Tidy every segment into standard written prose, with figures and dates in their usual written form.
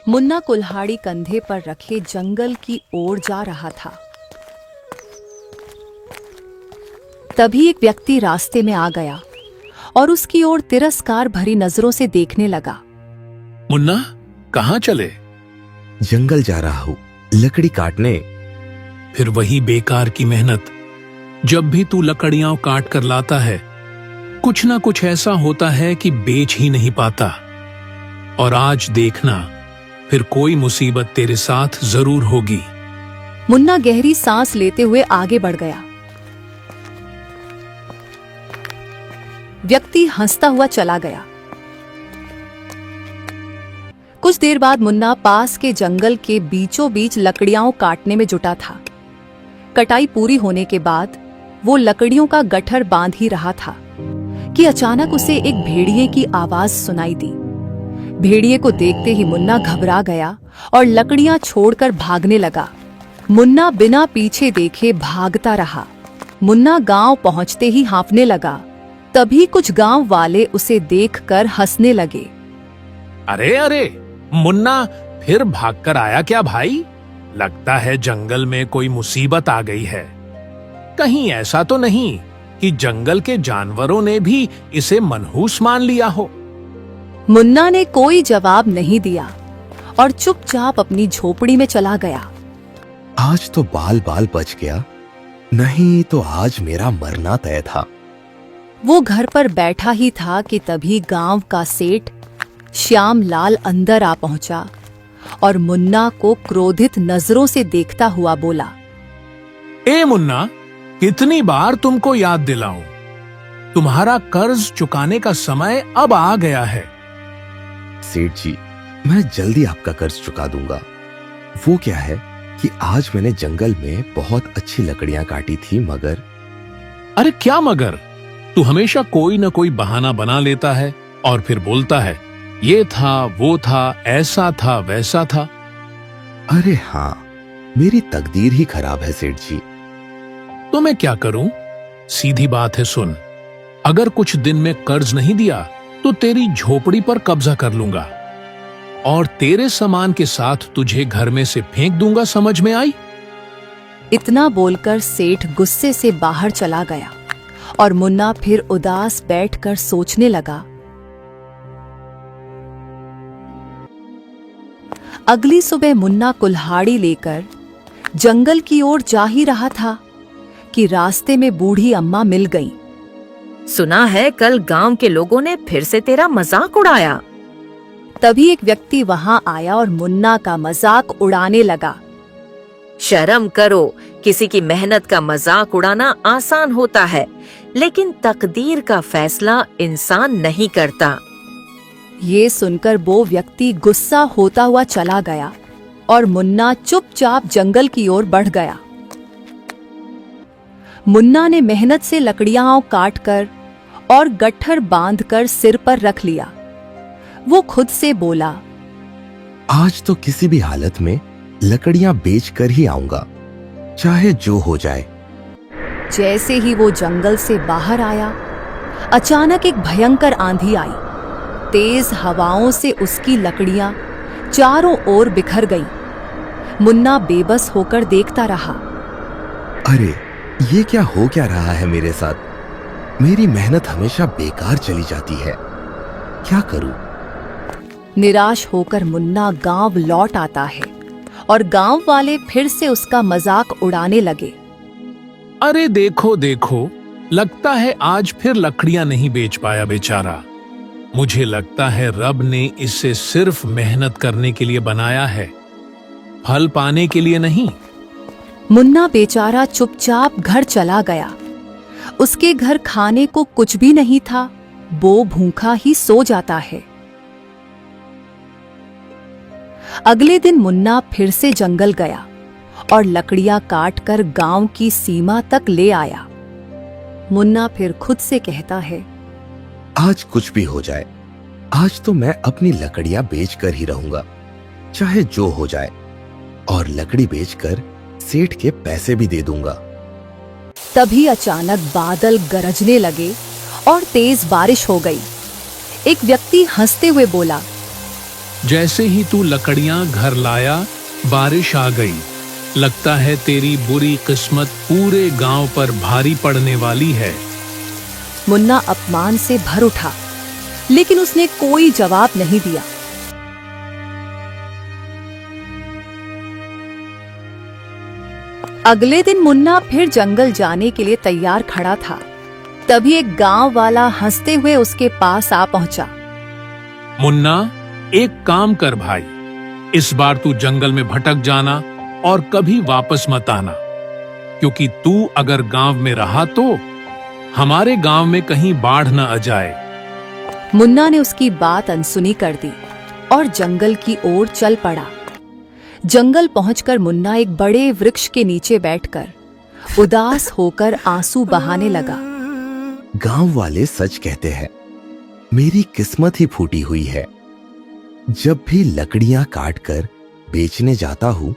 मुन्ना कुल्हाड़ी कंधे पर रखे जंगल की ओर जा रहा था। तभी एक व्यक्ति रास्ते में आ गया और उसकी ओर तिरस्कार भरी नजरों से देखने लगा। मुन्ना, कहाँ चले? जंगल जा रहा हूँ, लकड़ी काटने। फिर वही बेकार की मेहनत। जब भी तू लकड़ियां काट कर लाता है, कुछ ना कुछ ऐसा होता है कि बेच ही नहीं पाता। और आज देखना, फिर कोई मुसीबत तेरे साथ जरूर होगी। मुन्ना गहरी सांस लेते हुए आगे बढ़ गया। व्यक्ति हंसता हुआ चला गया। कुछ देर बाद मुन्ना पास के जंगल के बीचों बीच लकड़ियां काटने में जुटा था। कटाई पूरी होने के बाद वो लकड़ियों का गट्ठर बांध ही रहा था कि अचानक उसे एक भेड़िए की आवाज सुनाई दी। भेड़िए को देखते ही मुन्ना घबरा गया और लकड़ियां छोड़कर भागने लगा। मुन्ना बिना पीछे देखे भागता रहा। मुन्ना गांव पहुंचते ही हाँफने लगा। तभी कुछ गांव वाले उसे देखकर हंसने लगे। अरे अरे, मुन्ना फिर भागकर आया क्या भाई? लगता है जंगल में कोई मुसीबत आ गई है। कहीं ऐसा तो नहीं कि जंगल के जानवरों ने भी इसे मनहूस मान लिया हो? मुन्ना ने कोई जवाब नहीं दिया और चुपचाप अपनी झोपड़ी में चला गया। आज तो बाल बाल बच गया, नहीं तो आज मेरा मरना तय था। वो घर पर बैठा ही था कि तभी गांव का सेठ श्याम लाल अंदर आ पहुंचा और मुन्ना को क्रोधित नजरों से देखता हुआ बोला, ए मुन्ना, कितनी बार तुमको याद दिलाऊं? तुम्हारा कर्ज चुकाने का समय अब आ गया है। सेठ जी, मैं जल्दी आपका कर्ज चुका दूंगा। वो क्या है कि आज मैंने जंगल में बहुत अच्छी लकड़ियां काटी थी, मगर। अरे क्या मगर? तू हमेशा कोई न कोई बहाना बना लेता है और फिर बोलता है, ये था, वो था, ऐसा था, वैसा था। अरे हाँ, मेरी तकदीर ही खराब है सेठ जी। तो मैं क्या करूं? सीधी बात है, सुन। अगर कुछ दिन में कर्ज नहीं दिया तो तेरी झोपड़ी पर कब्जा कर लूंगा और तेरे सामान के साथ तुझे घर में से फेंक दूंगा, समझ में आई? इतना बोलकर सेठ गुस्से से बाहर चला गया और मुन्ना फिर उदास बैठकर सोचने लगा। अगली सुबह मुन्ना कुल्हाड़ी लेकर जंगल की ओर जा ही रहा था कि रास्ते में बूढ़ी अम्मा मिल गईं। सुना है कल गांव के लोगों ने फिर से तेरा मजाक उड़ाया। तभी एक व्यक्ति वहां आया और मुन्ना का मजाक उड़ाने लगा। शर्म करो, किसी की मेहनत का मजाक उड़ाना आसान होता है, लेकिन तकदीर का फैसला इंसान नहीं करता। ये सुनकर वो व्यक्ति गुस्सा होता हुआ चला गया और मुन्ना चुपचाप जंगल की ओर बढ़ गया। मुन्ना ने मेहनत से लकड़ियां काटकर और गट्ठर बांधकर सिर पर रख लिया। वो खुद से बोला, आज तो किसी भी हालत में लकड़ियां बेच कर ही आऊंगा, चाहे जो हो जाए। जैसे ही वो जंगल से बाहर आया, अचानक एक भयंकर आंधी आई। तेज हवाओं से उसकी लकड़ियां चारों ओर बिखर गईं। मुन्ना बेबस होकर देखता रहा। अरे, ये क्या हो क्या रहा है मेरे साथ? मेरी मेहनत हमेशा बेकार चली जाती है, क्या करूं? निराश होकर मुन्ना गांव लौट आता है और गांव वाले फिर से उसका मजाक उड़ाने लगे। अरे देखो देखो, लगता है आज फिर लकड़ियां नहीं बेच पाया बेचारा। मुझे लगता है रब ने इसे सिर्फ मेहनत करने के लिए बनाया है, फल पाने के लिए नहीं। मुन्ना बेचारा चुपचाप घर चला गया। उसके घर खाने को कुछ भी नहीं था, वो भूखा ही सो जाता है। अगले दिन मुन्ना फिर से जंगल गया और लकड़ियां काटकर गांव की सीमा तक ले आया। मुन्ना फिर खुद से कहता है, आज कुछ भी हो जाए, आज तो मैं अपनी लकड़ियां बेचकर ही रहूंगा, चाहे जो हो जाए। और लकड़ी बेचकर सेठ के पैसे भी दे दूंगा। तभी अचानक बादल गरजने लगे और तेज बारिश हो गई। एक व्यक्ति हंसते हुए बोला, जैसे ही तू लकड़ियां घर लाया, बारिश आ गई। लगता है तेरी बुरी किस्मत पूरे गांव पर भारी पड़ने वाली है। मुन्ना अपमान से भर उठा, लेकिन उसने कोई जवाब नहीं दिया। अगले दिन मुन्ना फिर जंगल जाने के लिए तैयार खड़ा था। तभी एक गांव वाला हंसते हुए उसके पास आ पहुंचा। मुन्ना, एक काम कर भाई, इस बार तू जंगल में भटक जाना और कभी वापस मत आना, क्योंकि तू अगर गांव में रहा तो हमारे गांव में कहीं बाढ़ न आ जाए। मुन्ना ने उसकी बात अनसुनी कर दी और जंगल की ओर चल पड़ा। जंगल पहुंचकर मुन्ना एक बड़े वृक्ष के नीचे बैठकर उदास होकर आंसू बहाने लगा। गांव वाले सच कहते हैं, मेरी किस्मत ही फूटी हुई है। जब भी लकड़ियां काटकर बेचने जाता हूं,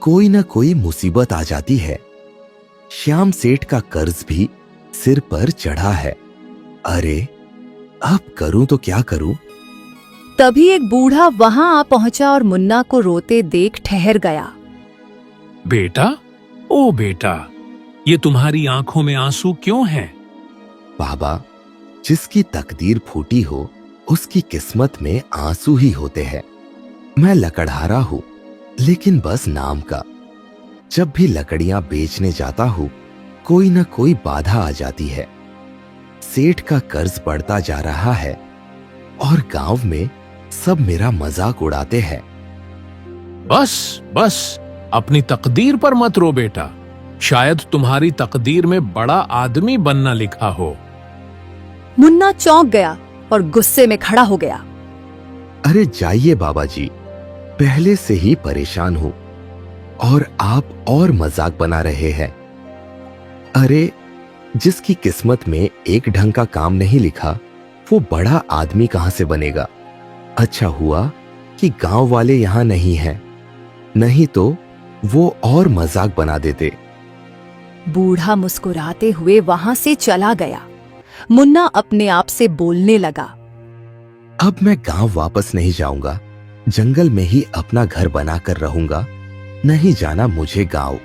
कोई न कोई मुसीबत आ जाती है। श्याम सेठ का कर्ज भी सिर पर चढ़ा है। अरे, अब करूं तो क्या करूं? तभी एक बूढ़ा वहां आ पहुंचा और मुन्ना को रोते देख ठहर गया। बेटा, ओ बेटा, ये तुम्हारी आंखों में आंसू क्यों हैं? बाबा, जिसकी तकदीर फूटी हो उसकी किस्मत में आंसू ही होते हैं। मैं लकड़हारा हूं, लेकिन बस नाम का। जब भी लकड़ियां बेचने जाता हूं, कोई न कोई बाधा आ जाती है। सेठ का कर्ज बढ़ता जा रहा है और गांव में सब मेरा मजाक उड़ाते हैं। बस बस, अपनी तकदीर पर मत रो बेटा। शायद तुम्हारी तकदीर में बड़ा आदमी बनना लिखा हो। मुन्ना चौंक गया और गुस्से में खड़ा हो गया। अरे जाइए बाबा जी, पहले से ही परेशान हूं और आप और मजाक बना रहे हैं। अरे, जिसकी किस्मत में एक ढंग का काम नहीं लिखा, वो बड़ा आदमी कहां से बनेगा? अच्छा हुआ कि गांव वाले यहां नहीं हैं, नहीं तो वो और मजाक बना देते। बूढ़ा मुस्कुराते हुए वहां से चला गया। मुन्ना अपने आप से बोलने लगा, अब मैं गांव वापस नहीं जाऊंगा, जंगल में ही अपना घर बनाकर रहूंगा। नहीं जाना मुझे गांव।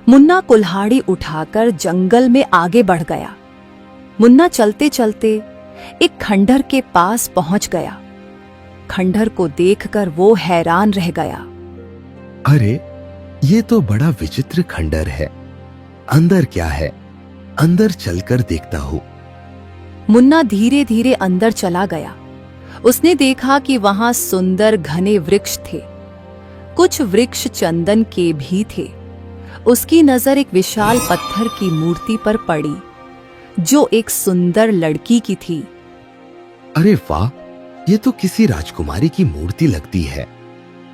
मुन्ना कुल्हाड़ी उठाकर जंगल में आगे बढ़ गया। मुन्ना चलते चलते एक खंडहर के पास पहुंच गया। खंडहर को देखकर वो हैरान रह गया। अरे, ये तो बड़ा विचित्र खंडहर है। अंदर क्या है? अंदर चलकर देखता हूं। मुन्ना धीरे धीरे अंदर चला गया। उसने देखा कि वहां सुंदर घने वृक्ष थे। कुछ वृक्ष चंदन के भी थे। उसकी नजर एक विशाल पत्थर की मूर्ति पर पड़ी, जो एक सुंदर लड़की की थी। अरे वाह, ये तो किसी राजकुमारी की मूर्ति लगती है।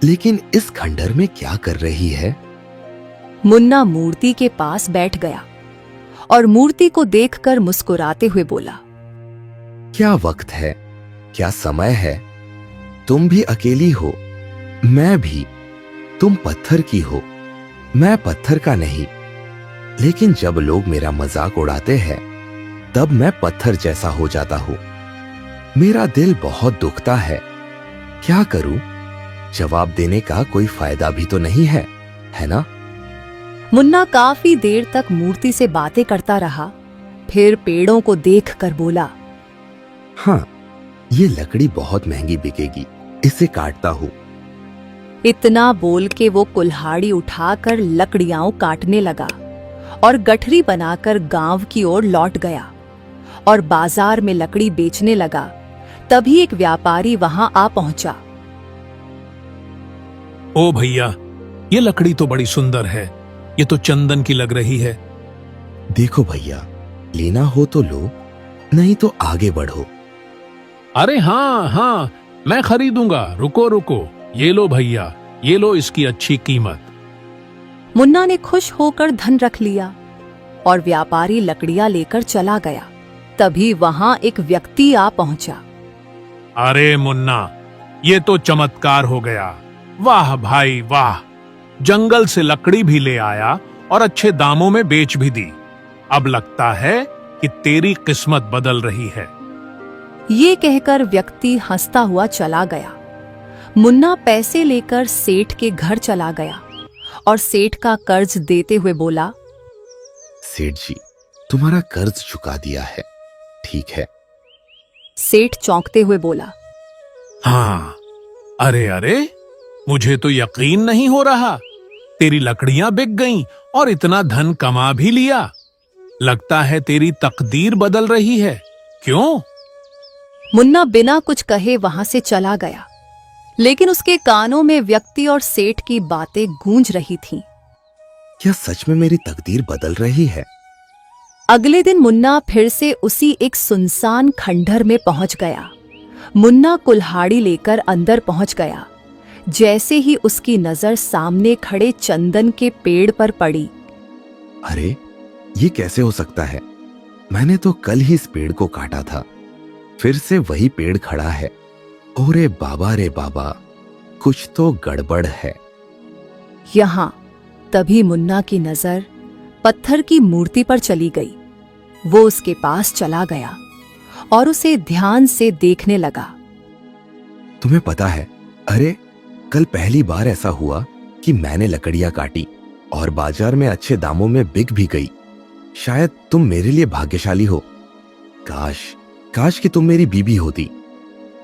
लेकिन इस खंडहर में क्या कर रही है? मुन्ना मूर्ति के पास बैठ गया और मूर्ति को देखकर मुस्कुराते हुए बोला, क्या वक्त है, क्या समय है? तुम भी अकेली हो, मैं भी। तुम पत्थर की हो, मैं पत्थर का नहीं। लेकिन जब लोग मेरा मजाक उड़ाते हैं, तब मैं पत्थर जैसा हो जाता हूं। मेरा दिल बहुत दुखता है। क्या करूं? जवाब देने का कोई फायदा भी तो नहीं है, है ना? मुन्ना काफी देर तक मूर्ति से बातें करता रहा। फिर पेड़ों को देखकर बोला, हाँ, ये लकड़ी बहुत महंगी बिकेगी, इसे काटता हूं। इतना बोल के वो कुल्हाड़ी उठाकर लकड़ियां काटने लगा और गठरी बनाकर गांव की ओर लौट गया और बाजार में लकड़ी बेचने लगा। तभी एक व्यापारी वहां आ पहुंचा। ओ भैया, ये लकड़ी तो बड़ी सुंदर है। ये तो चंदन की लग रही है। देखो भैया, लेना हो तो लो, नहीं तो आगे बढ़ो। अरे हाँ हाँ, मैं खरीदूंगा। रुको रुको, ये लो भैया, ये लो इसकी अच्छी कीमत। मुन्ना ने खुश होकर धन रख लिया और व्यापारी लकड़ियां लेकर चला गया। तभी वहां एक व्यक्ति आ पहुंचा। अरे मुन्ना, ये तो चमत्कार हो गया। वाह भाई वाह, जंगल से लकड़ी भी ले आया और अच्छे दामों में बेच भी दी। अब लगता है कि तेरी किस्मत बदल रही है। ये कहकर व्यक्ति हंसता हुआ चला गया। मुन्ना पैसे लेकर सेठ के घर चला गया और सेठ का कर्ज देते हुए बोला, सेठ जी, तुम्हारा कर्ज चुका दिया है, ठीक है। सेठ चौंकते हुए बोला, हाँ, अरे अरे, मुझे तो यकीन नहीं हो रहा। तेरी लकड़ियां बिक गईं और इतना धन कमा भी लिया। लगता है तेरी तकदीर बदल रही है, क्यों? मुन्ना बिना कुछ कहे वहां से चला गया, लेकिन उसके कानों में व्यक्ति और सेठ की बातें गूंज रही थीं। क्या सच में मेरी तकदीर बदल रही है? अगले दिन मुन्ना फिर से उसी एक सुनसान खंडहर में पहुंच गया। मुन्ना कुल्हाड़ी लेकर अंदर पहुंच गया। जैसे ही उसकी नजर सामने खड़े चंदन के पेड़ पर पड़ी, अरे, ये कैसे हो सकता है? मैंने तो कल ही इस पेड़ को काटा था, फिर से वही पेड़ खड़ा है। ओरे बाबा रे बाबा, कुछ तो गड़बड़ है। यहां तभी मुन्ना की नजर पत्थर की मूर्ति पर चली गई। वो उसके पास चला गया और उसे ध्यान से देखने लगा। तुम्हें पता है, अरे कल पहली बार ऐसा हुआ कि मैंने लकड़ियां काटी और बाजार में अच्छे दामों में बिक भी गई। शायद तुम मेरे लिए भाग्यशाली हो। काश कि तुम मेरी बीबी होती।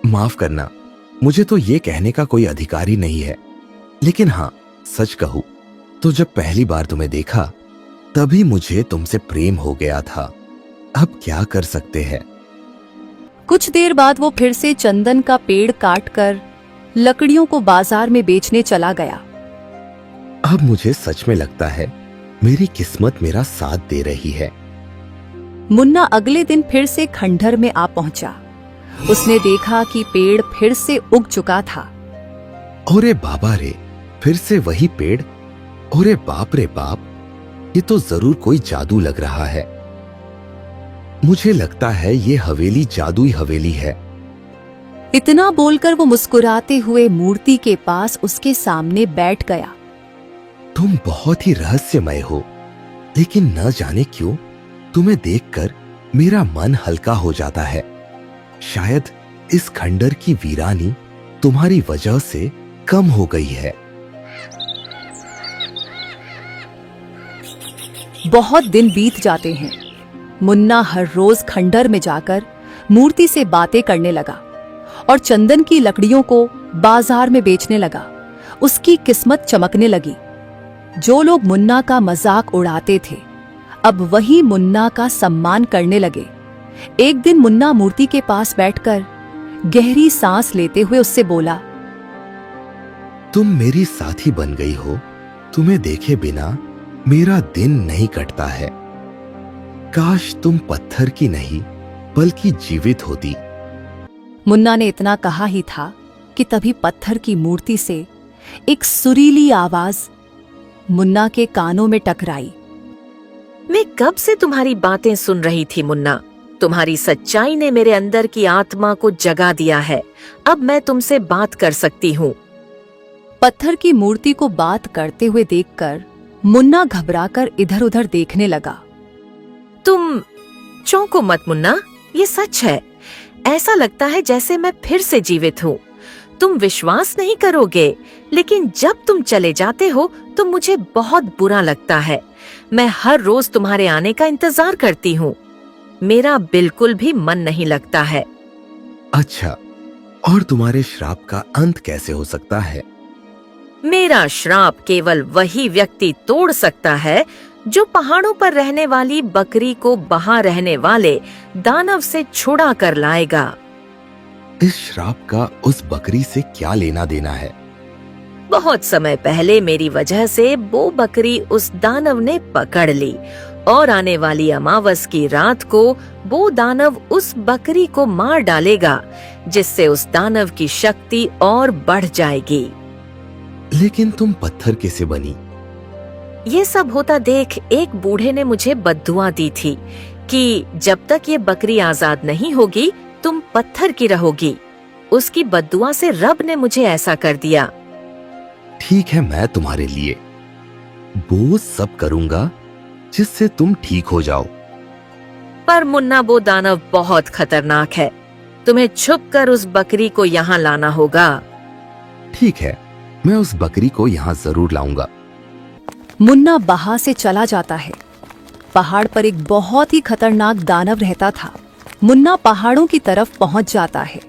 माफ करना, मुझे तो ये कहने का कोई अधिकार ही नहीं है, लेकिन हाँ, सच कहूं तो जब पहली बार तुम्हें देखा तभी मुझे तुमसे प्रेम हो गया था। अब क्या कर सकते हैं। कुछ देर बाद वो फिर से चंदन का पेड़ काटकर लकड़ियों को बाजार में बेचने चला गया। अब मुझे सच में लगता है मेरी किस्मत मेरा साथ दे रही है। मुन्ना अगले दिन फिर से खंडहर में आ पहुंचा। उसने देखा कि पेड़ फिर से उग चुका था। ओरे बाबा रे, फिर से वही पेड़। ओरे बाप रे बाप, ये तो जरूर कोई जादू लग रहा है। मुझे लगता है ये हवेली जादुई हवेली है। इतना बोलकर वो मुस्कुराते हुए मूर्ति के पास उसके सामने बैठ गया। तुम बहुत ही रहस्यमय हो, लेकिन न जाने क्यों तुम्हें देखकर मेरा मन हल्का हो जाता है। शायद इस खंडर की वीरानी तुम्हारी वजह से कम हो गई है। बहुत दिन बीत जाते हैं। मुन्ना हर रोज खंडर में जाकर मूर्ति से बातें करने लगा और चंदन की लकड़ियों को बाजार में बेचने लगा। उसकी किस्मत चमकने लगी। जो लोग मुन्ना का मजाक उड़ाते थे, अब वही मुन्ना का सम्मान करने लगे। एक दिन मुन्ना मूर्ति के पास बैठकर गहरी सांस लेते हुए उससे बोला, तुम मेरी साथी बन गई हो। तुम्हें देखे बिना मेरा दिन नहीं कटता है। काश तुम पत्थर की नहीं बल्कि जीवित होती। मुन्ना ने इतना कहा ही था कि तभी पत्थर की मूर्ति से एक सुरीली आवाज मुन्ना के कानों में टकराई। मैं कब से तुम्हारी बातें सुन रही थी मुन्ना। तुम्हारी सच्चाई ने मेरे अंदर की आत्मा को जगा दिया है। अब मैं तुमसे बात कर सकती हूँ। पत्थर की मूर्ति को बात करते हुए देखकर मुन्ना घबराकर इधर उधर देखने लगा। तुम चौंको मत मुन्ना, ये सच है। ऐसा लगता है जैसे मैं फिर से जीवित हूँ। तुम विश्वास नहीं करोगे, लेकिन जब तुम चले जाते हो तो मुझे बहुत बुरा लगता है। मैं हर रोज तुम्हारे आने का इंतजार करती हूँ। मेरा बिल्कुल भी मन नहीं लगता है। अच्छा, और तुम्हारे श्राप का अंत कैसे हो सकता है? मेरा श्राप केवल वही व्यक्ति तोड़ सकता है जो पहाड़ों पर रहने वाली बकरी को वहां रहने वाले दानव से छुड़ा कर लाएगा। इस श्राप का उस बकरी से क्या लेना देना है? बहुत समय पहले मेरी वजह से वो बकरी उस दानव ने पकड़ ली और आने वाली अमावस की रात को वो दानव उस बकरी को मार डालेगा, जिससे उस दानव की शक्ति और बढ़ जाएगी। लेकिन तुम पत्थर कैसे बनी? ये सब होता देख एक बूढ़े ने मुझे बद्दुआ दी थी कि जब तक ये बकरी आजाद नहीं होगी तुम पत्थर की रहोगी। उसकी बद्दुआ से रब ने मुझे ऐसा कर दिया। ठीक है, मैं तुम्हारे लिए वो सब करूंगा जिससे तुम ठीक हो जाओ। पर मुन्ना, वो दानव बहुत खतरनाक है। तुम्हें छुपकर उस बकरी को यहाँ लाना होगा। ठीक है, मैं उस बकरी को यहाँ जरूर लाऊंगा। मुन्ना वहां से चला जाता है। पहाड़ पर एक बहुत ही खतरनाक दानव रहता था। मुन्ना पहाड़ों की तरफ पहुंच जाता है।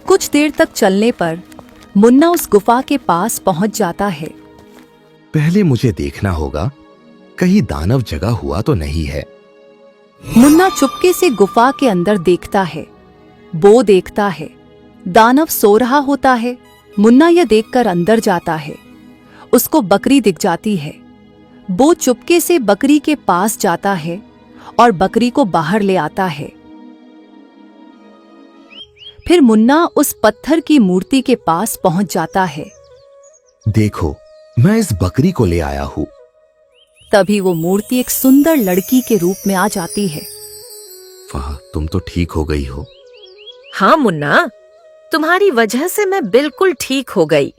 कुछ देर तक चलने पर मुन्ना उस गुफा के पास पहुंच जाता है। पहले मुझे देखना होगा कहीं दानव जगा हुआ तो नहीं है। मुन्ना चुपके से गुफा के अंदर देखता है। वो देखता है दानव सो रहा होता है। मुन्ना यह देखकर अंदर जाता है। उसको बकरी दिख जाती है। वो चुपके से बकरी के पास जाता है और बकरी को बाहर ले आता है। फिर मुन्ना उस पत्थर की मूर्ति के पास पहुंच जाता है। देखो, मैं इस बकरी को ले आया हूँ। तभी वो मूर्ति एक सुंदर लड़की के रूप में आ जाती है। वाह, तुम तो ठीक हो गई हो। हाँ मुन्ना, तुम्हारी वजह से मैं बिल्कुल ठीक हो गई।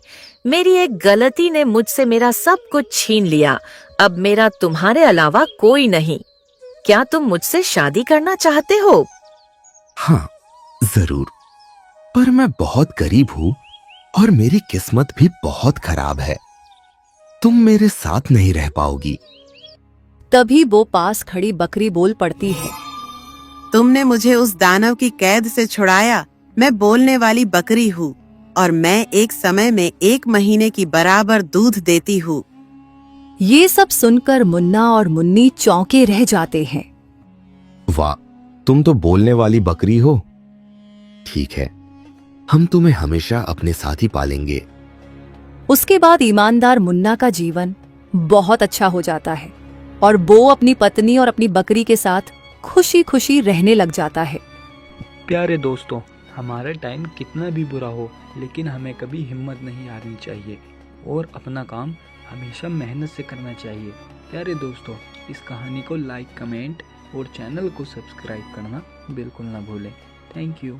मेरी एक गलती ने मुझसे मेरा सब कुछ छीन लिया। अब मेरा तुम्हारे अलावा कोई नहीं। क्या तुम मुझसे शादी करना चाहते हो? हाँ, जरूर। पर मैं बहुत गरीब हूँ और मेरी किस्मत भी बहुत खराब है। तुम मेरे साथ नहीं रह पाओगी। तभी वो पास खड़ी बकरी बोल पड़ती है। तुमने मुझे उस दानव की कैद से छुड़ाया। मैं बोलने वाली बकरी हूँ और मैं एक समय में 1 महीने की बराबर दूध देती हूँ। ये सब सुनकर मुन्ना और मुन्नी चौंके रह जाते हैं। वाह, तुम तो बोलने वाली बकरी हो। ठीक है, हम तुम्हें हमेशा अपने साथ ही पालेंगे। उसके बाद ईमानदार मुन्ना का जीवन बहुत अच्छा हो जाता है और वो अपनी पत्नी और अपनी बकरी के साथ खुशी खुशी रहने लग जाता है। प्यारे दोस्तों, हमारा टाइम कितना भी बुरा हो लेकिन हमें कभी हिम्मत नहीं हारनी चाहिए और अपना काम हमेशा मेहनत से करना चाहिए। प्यारे दोस्तों, इस कहानी को लाइक, कमेंट और चैनल को सब्सक्राइब करना बिल्कुल ना भूलें। Thank you.